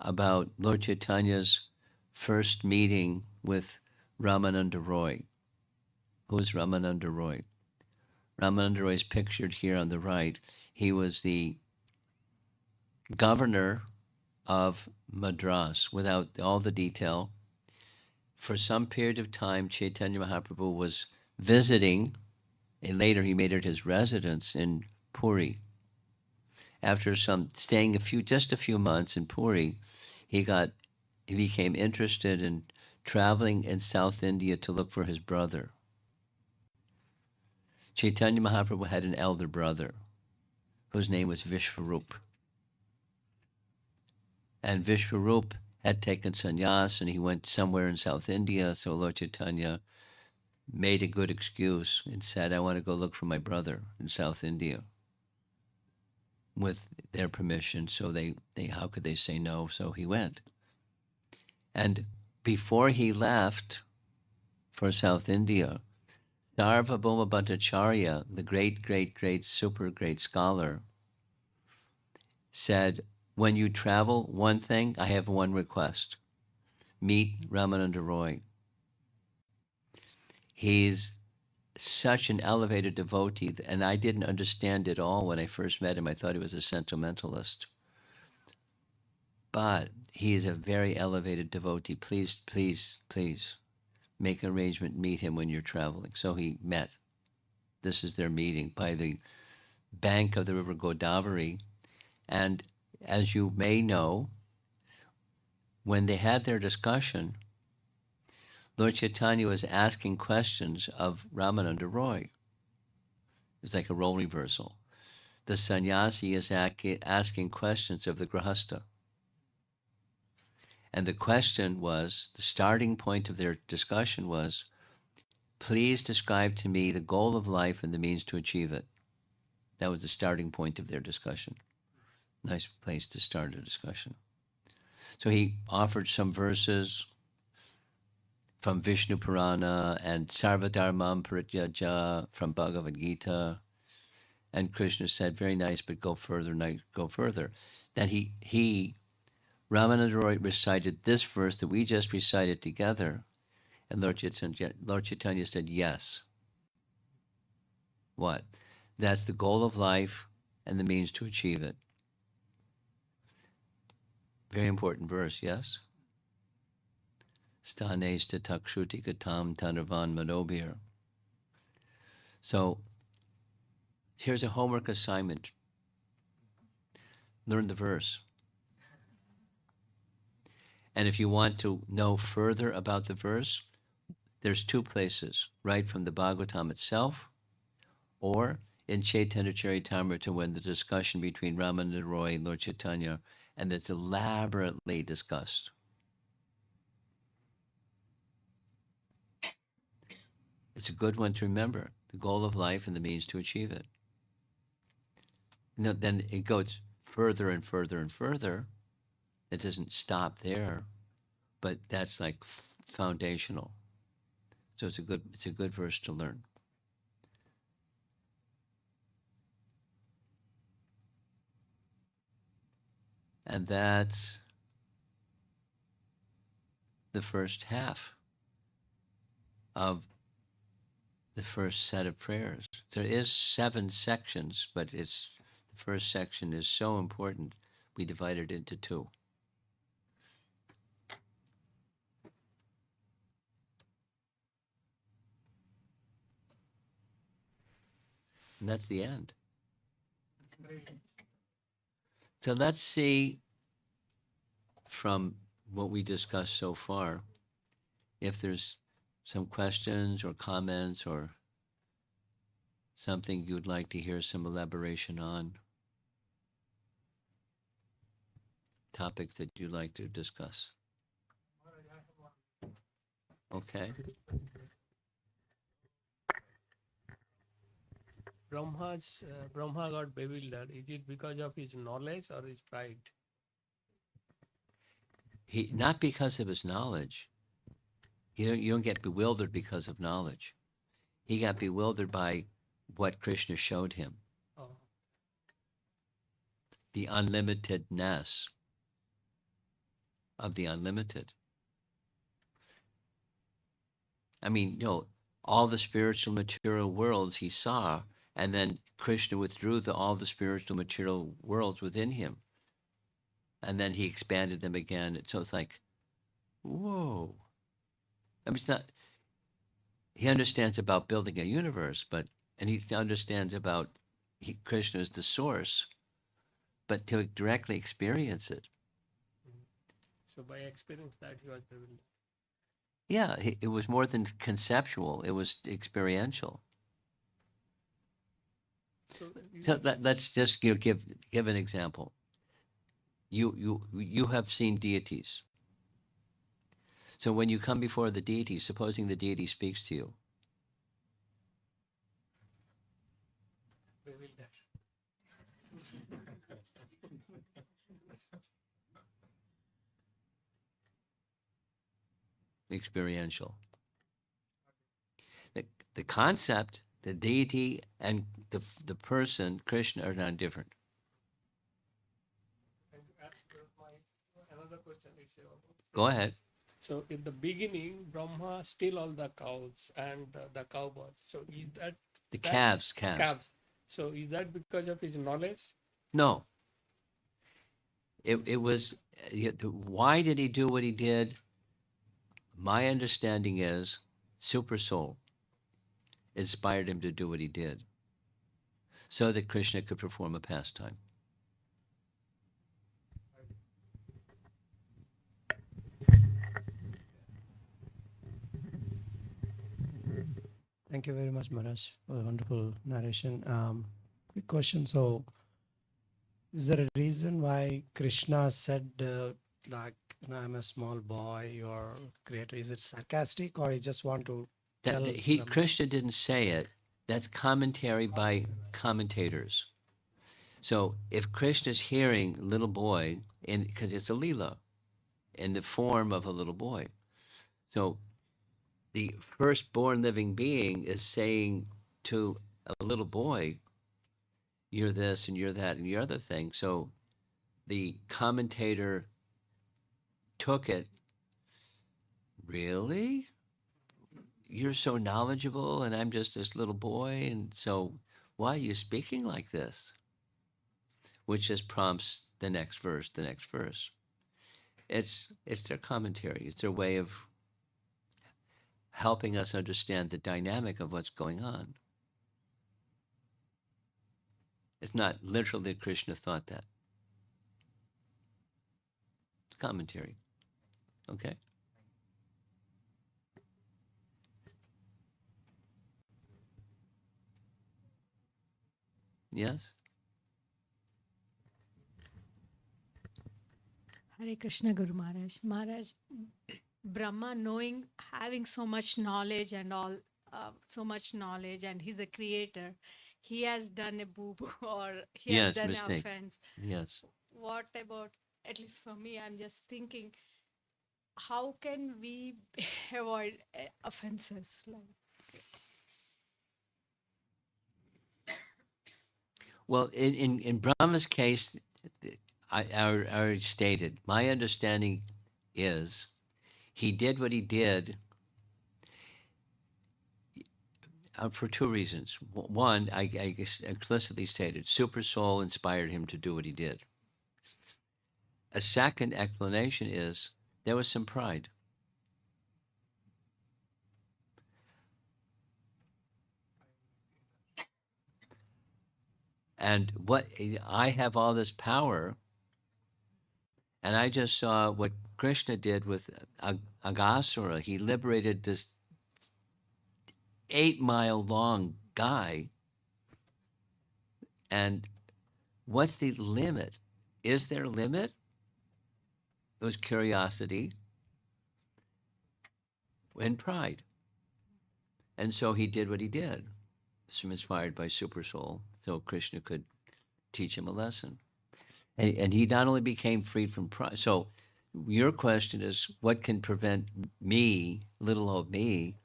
about Lord Chaitanya's first meeting with Ramananda Roy. Who's Ramananda Roy? Ramananda Roy is pictured here on the right. He was the governor of Madras, without all the detail. For some period of time, Chaitanya Mahaprabhu was visiting, and later he made it his residence in Puri. After staying just a few months in Puri, he became interested in traveling in South India to look for his brother. Chaitanya Mahaprabhu had an elder brother whose name was Vishwarup. And Vishwarup had taken sannyas and he went somewhere in South India, so Lord Chaitanya made a good excuse and said, I want to go look for my brother in South India. With their permission, so they how could they say no? So he went. And before he left for South India, Sarvabhauma Bhattacharya, the great, super great scholar, said, when you travel, one thing, I have one request. Meet Ramananda Roy. He's such an elevated devotee, and I didn't understand it all when I first met him. I thought he was a sentimentalist. But he is a very elevated devotee. Please, please, please make an arrangement, meet him when you're traveling. So he met. This is their meeting by the bank of the river Godavari. And as you may know, when they had their discussion, Lord Chaitanya was asking questions of Ramananda Roy. It's like a role reversal. The sannyasi is asking questions of the grahastha. And the question was, the starting point of their discussion was, please describe to me the goal of life and the means to achieve it. That was the starting point of their discussion. Nice place to start a discussion. So he offered some verses from Vishnu Purana and Sarvadharmam Parityaja from Bhagavad Gita. And Krishna said, very nice, but go further, go further. Then Ramananda Roy recited this verse that we just recited together. And Lord Chaitanya said, yes. What? That's the goal of life and the means to achieve it. Very important verse, yes? Stanesta takshruti gatam tanarvan manobir. So here's a homework assignment. Learn the verse. And if you want to know further about the verse, there's two places, right from the Bhagavatam itself, or in Chaitanya Charitamrita when the discussion between Ramananda Roy and Lord Chaitanya, and it's elaborately discussed. It's a good one to remember, the goal of life and the means to achieve it. And then it goes further and further and further. It doesn't stop there, but that's like foundational. So it's a good verse to learn. And that's the first half of the first set of prayers. There is 7 sections, but the first section is so important, we divide it into 2. And that's the end. So let's see from what we discussed so far if there's some questions or comments or something you'd like to hear some elaboration on, topics that you'd like to discuss. Okay. Brahma got bewildered. Is it because of his knowledge or his pride? He not because of his knowledge. You don't get bewildered because of knowledge. He got bewildered by what Krishna showed him, Oh, the unlimitedness of the unlimited. I mean, all the spiritual material worlds he saw, and then Krishna withdrew all the spiritual material worlds within him. And then he expanded them again. So it's like, whoa. I mean, it's not, he understands about building a universe, and he understands about Krishna is the source, but to directly experience it. so by experience that he was bewildered. Yeah, it was more than conceptual. It was experiential. So let's just give an example. You have seen deities. So when you come before the deity, supposing the deity speaks to you, Bewildered. experiential. The concept, the deity, and the person, Krishna, are not different. And another question is Go ahead. so in the beginning, Brahma steal all the cows and the cowboys. So is that The that- calves. calves? So is that because of his knowledge? No. It was, why did he do what he did? My understanding is Super Soul inspired him to do what he did so that Krishna could perform a pastime. Thank you very much, Maharaj, for a wonderful narration. Quick question. So, is there a reason why Krishna said, like, I'm a small boy, your creator? Is it sarcastic, or he just want to tell them? Krishna didn't say it. That's commentary by commentators. So if Krishna's hearing little boy, because it's a lila, in the form of a little boy, so the firstborn living being is saying to a little boy, "You're this and you're that and you're other thing." So the commentator took it. Really? You're so knowledgeable, and I'm just this little boy, and so why are you speaking like this? Which just prompts the next verse, the next verse. It's their commentary. It's their way of helping us understand the dynamic of what's going on. It's not literally that Krishna thought that. It's commentary. Okay? Yes? Hare Krishna Guru Maharaj. Maharaj, Brahma having so much knowledge and all, so much knowledge, and he's the creator. He has done a boo-boo or he has done an offense. Yes. What about, at least for me, I'm just thinking, how can we avoid offenses? Well, in Brahma's case, I already stated, my understanding is he did what he did for two reasons. One, I explicitly stated, Super Soul inspired him to do what he did. A second explanation is there was some pride. And what I have all this power, and I just saw what Krishna did with Agasura. He liberated this 8-mile long guy. And what's the limit? Is there a limit? It was curiosity and pride. And so he did what he did, inspired by Super Soul, so Krishna could teach him a lesson. And he not only became freed from pride. So your question is, what can prevent me, little old me,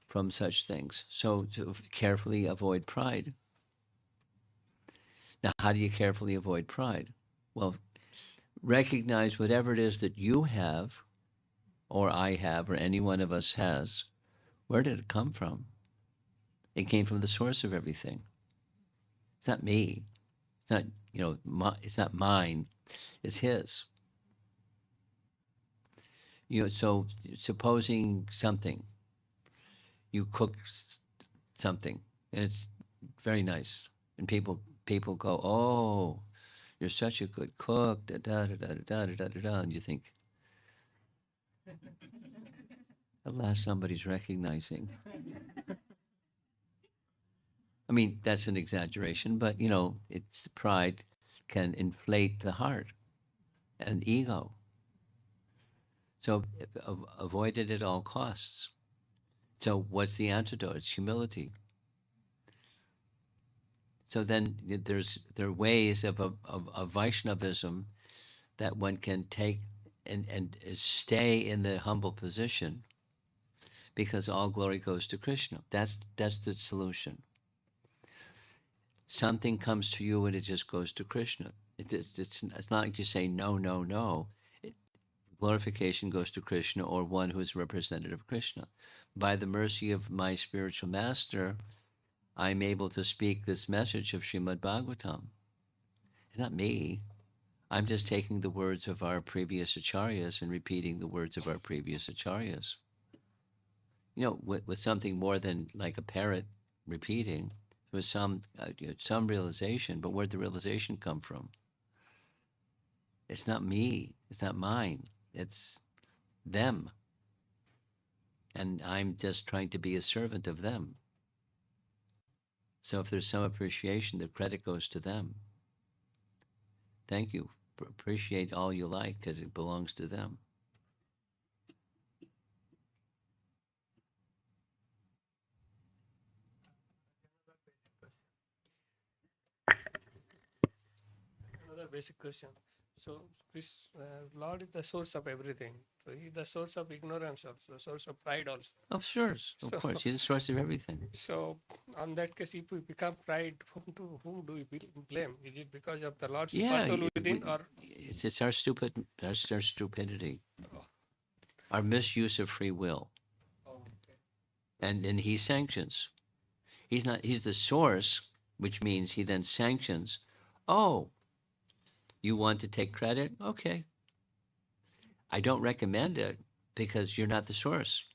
from such things? So to carefully avoid pride. Now, how do you carefully avoid pride? Well, recognize whatever it is that you have, or I have, or any one of us has. Where did it come from? It came from the source of everything. It's not me. It's not, it's not mine. It's his. So supposing something, you cook something, and it's very nice, and people go, "Oh, you're such a good cook," da da da da da da da da, and you think, at last somebody's recognizing. I mean, that's an exaggeration, but it's pride can inflate the heart and ego. So avoid it at all costs. So what's the antidote? It's humility. So then there are ways of Vaishnavism that one can take and stay in the humble position, because all glory goes to Krishna. That's the solution. Something comes to you and it just goes to Krishna. It's not like you say no, no, no. Glorification goes to Krishna, or one who is representative of Krishna. By the mercy of my spiritual master, I'm able to speak this message of Srimad Bhagavatam. It's not me. I'm just taking the words of our previous acharyas and repeating the words of our previous acharyas. With something more than like a parrot repeating, with some realization. But where'd the realization come from? It's not me. It's not mine. It's them. And I'm just trying to be a servant of them. So if there's some appreciation, the credit goes to them. Thank you. Appreciate all you like, because it belongs to them. Another basic question. So, Lord is the source of everything. So, He is the source of ignorance also, the source of pride also. Of course, of course. He's the source of everything. So, on that case, if we become pride, whom do we blame? Is it because of the Lord's Yeah, soul within, or it's our stupidity, our misuse of free will, and he sanctions. He's the source, which means he then sanctions. Oh, you want to take credit? Okay. I don't recommend it because you're not the source,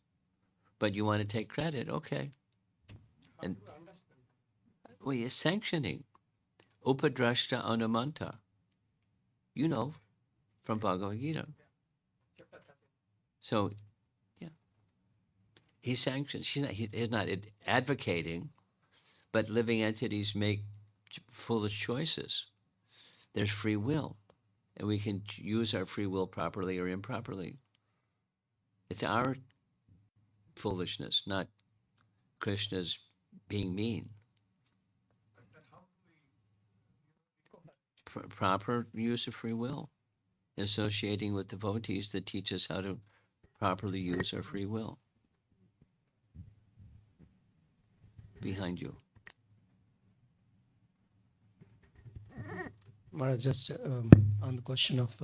but you want to take credit? Okay. And well, he's sanctioning. Upadrashta anumanta. From Bhagavad Gita. So, yeah. He sanctions. He's not advocating, but living entities make foolish choices. There's free will, and we can use our free will properly or improperly. It's our foolishness, not Krishna's being mean. Proper use of free will, associating with devotees that teach us how to properly use our free will. Behind you. Maharaj, just on the question of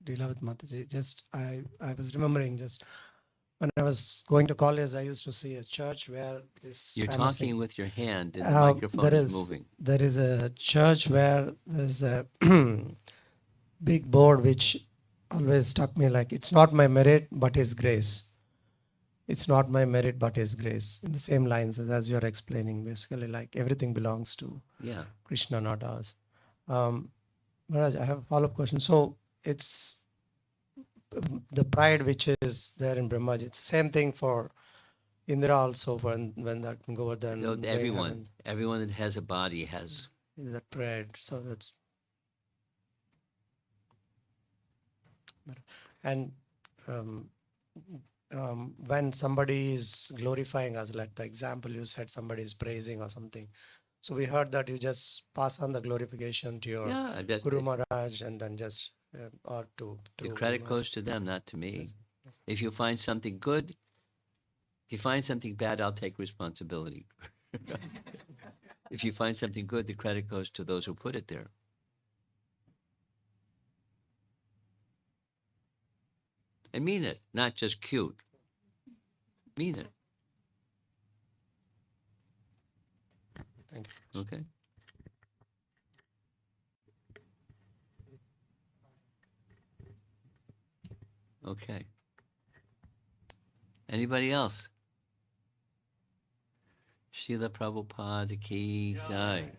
Leela with Mataji, I was remembering just when I was going to college, I used to see a church where this. You're famous talking with your hand, and the microphone is moving. There is a church where there's a big board which always struck me like, it's not my merit, but His grace. It's not my merit, but His grace. In the same lines as you're explaining, basically, like everything belongs to Yeah. Krishna, not us. Maharaj, I have a follow-up question. So it's the pride which is there in Brahmaji. It's the same thing for Indra also when that Govardhan No, going everyone that has a body has. that pride. So that's and when somebody is glorifying us, like the example you said, somebody is praising or something. So we heard that you just pass on the glorification to your Yeah, that's Guru Maharaj and then just or to the through credit Guru Maharaj. goes to them, not to me. Yes. If you find something good, if you find something bad, I'll take responsibility. If you find something good, the credit goes to those who put it there. I mean it, not just cute. Mean it. Thank you. Okay. Okay. Anybody else? Srila Prabhupada ki jai.